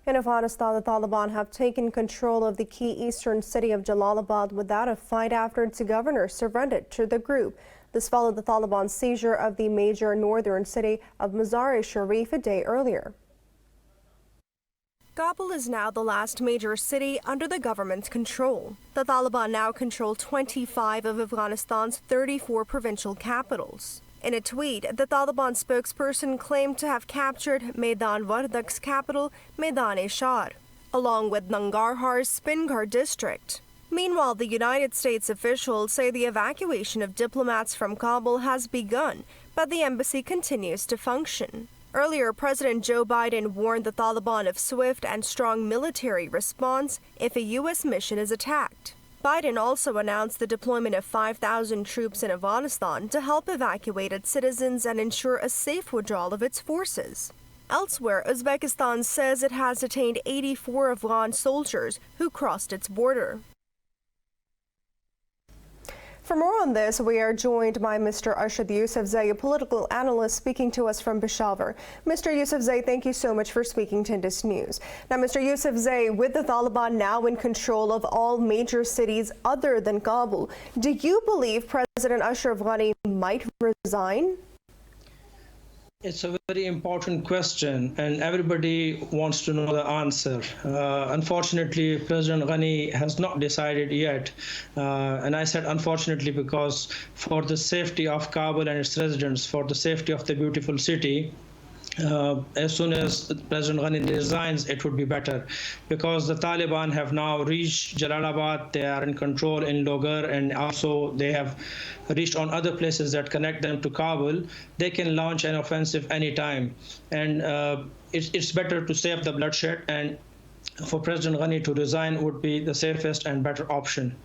In Afghanistan, the Taliban have taken control of the key eastern city of Jalalabad without a fight after its governor surrendered to the group. This followed the Taliban's seizure of the major northern city of Mazar-i-Sharif a day earlier. Kabul is now the last major city under the government's control. The Taliban now control 25 of Afghanistan's 34 provincial capitals. In a tweet, the Taliban spokesperson claimed to have captured Maidan Wardak's capital, Maidan-i-Shar, along with Nangarhar's Ghar district. Meanwhile, the United States officials say the evacuation of diplomats from Kabul has begun, but the embassy continues to function. Earlier, President Joe Biden warned the Taliban of swift and strong military response if a U.S. mission is attacked. Biden also announced the deployment of 5,000 troops in Afghanistan to help evacuate its citizens and ensure a safe withdrawal of its forces. Elsewhere, Uzbekistan says it has detained 84 Afghan soldiers who crossed its border. For more on this, we are joined by Mr. ARSHAD YUSUFZAI, a political analyst speaking to us from Peshawar. Mr. YUSUFZAI, thank you so much for speaking to Indus News. Now, Mr. YUSUFZAI, with the Taliban now in control of all major cities other than Kabul, do you believe President Ashraf Ghani might resign? It's a very important question, and everybody wants to know the answer. Unfortunately, President Ghani has not decided yet. And I said unfortunately because for the safety of Kabul and its residents, for the safety of the beautiful city, as soon as President Ghani resigns, it would be better, because the Taliban have now reached Jalalabad. They are in control in Ghar, and also they have reached on other places that connect them to Kabul. They can launch an offensive anytime, and it's better to save the bloodshed, and for President Ghani to resign would be the safest and better option.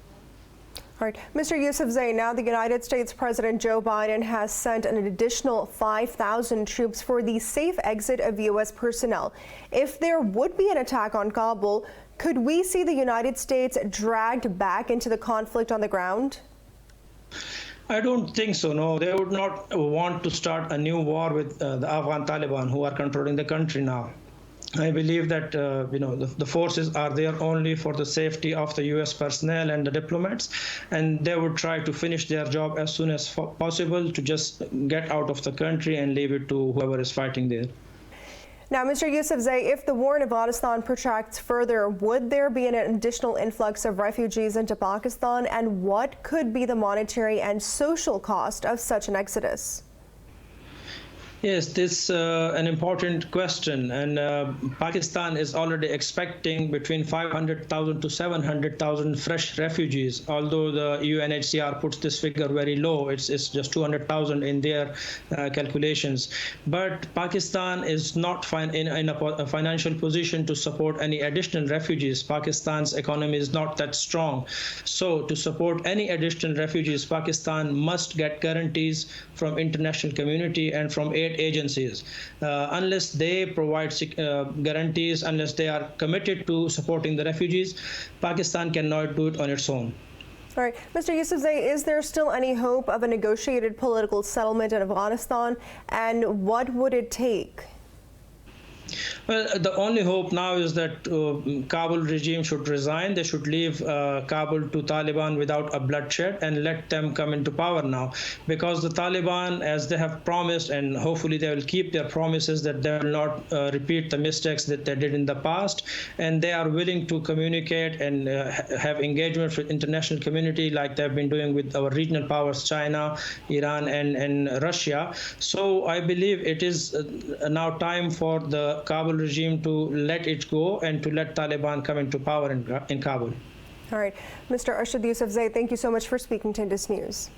All right, Mr. YUSUFZAI, now the United States President Joe Biden has sent an additional 5,000 troops for the safe exit of U.S. personnel. If there would be an attack on Kabul, could we see the United States dragged back into the conflict on the ground? I don't think so, no. They would not want to start a new war with the Afghan Taliban, who are controlling the country now. I believe that the forces are there only for the safety of the U.S. personnel and the diplomats, and they would try to finish their job as soon as possible to just get out of the country and leave it to whoever is fighting there. Now, Mr. YUSUFZAI, if the war in Afghanistan protracts further, would there be an additional influx of refugees into Pakistan, and what could be the monetary and social cost of such an exodus? Yes, this is an important question, and Pakistan is already expecting between 500,000 to 700,000 fresh refugees, although the UNHCR puts this figure very low. It's just 200,000 in their calculations. But Pakistan is not in a financial position to support any additional refugees. Pakistan's economy is not that strong. So to support any additional refugees, Pakistan must get guarantees from international community and from aid agencies. Unless they provide guarantees, unless they are committed to supporting the refugees, Pakistan cannot do it on its own. All right, Mr. YUSUFZAI, is there still any hope of a negotiated political settlement in Afghanistan, and what would it take? Well, the only hope now is that Kabul regime should resign. They should leave Kabul to Taliban without a bloodshed and let them come into power now. Because the Taliban, as they have promised, and hopefully they will keep their promises, that they will not repeat the mistakes that they did in the past. And they are willing to communicate and have engagement with international community like they've been doing with our regional powers, China, Iran, and Russia. So I believe it is now time for the Kabul regime to let it go and to let Taliban come into power in Kabul. All right. Mr. ARSHAD YUSUFZAI, thank you so much for speaking to Indus News.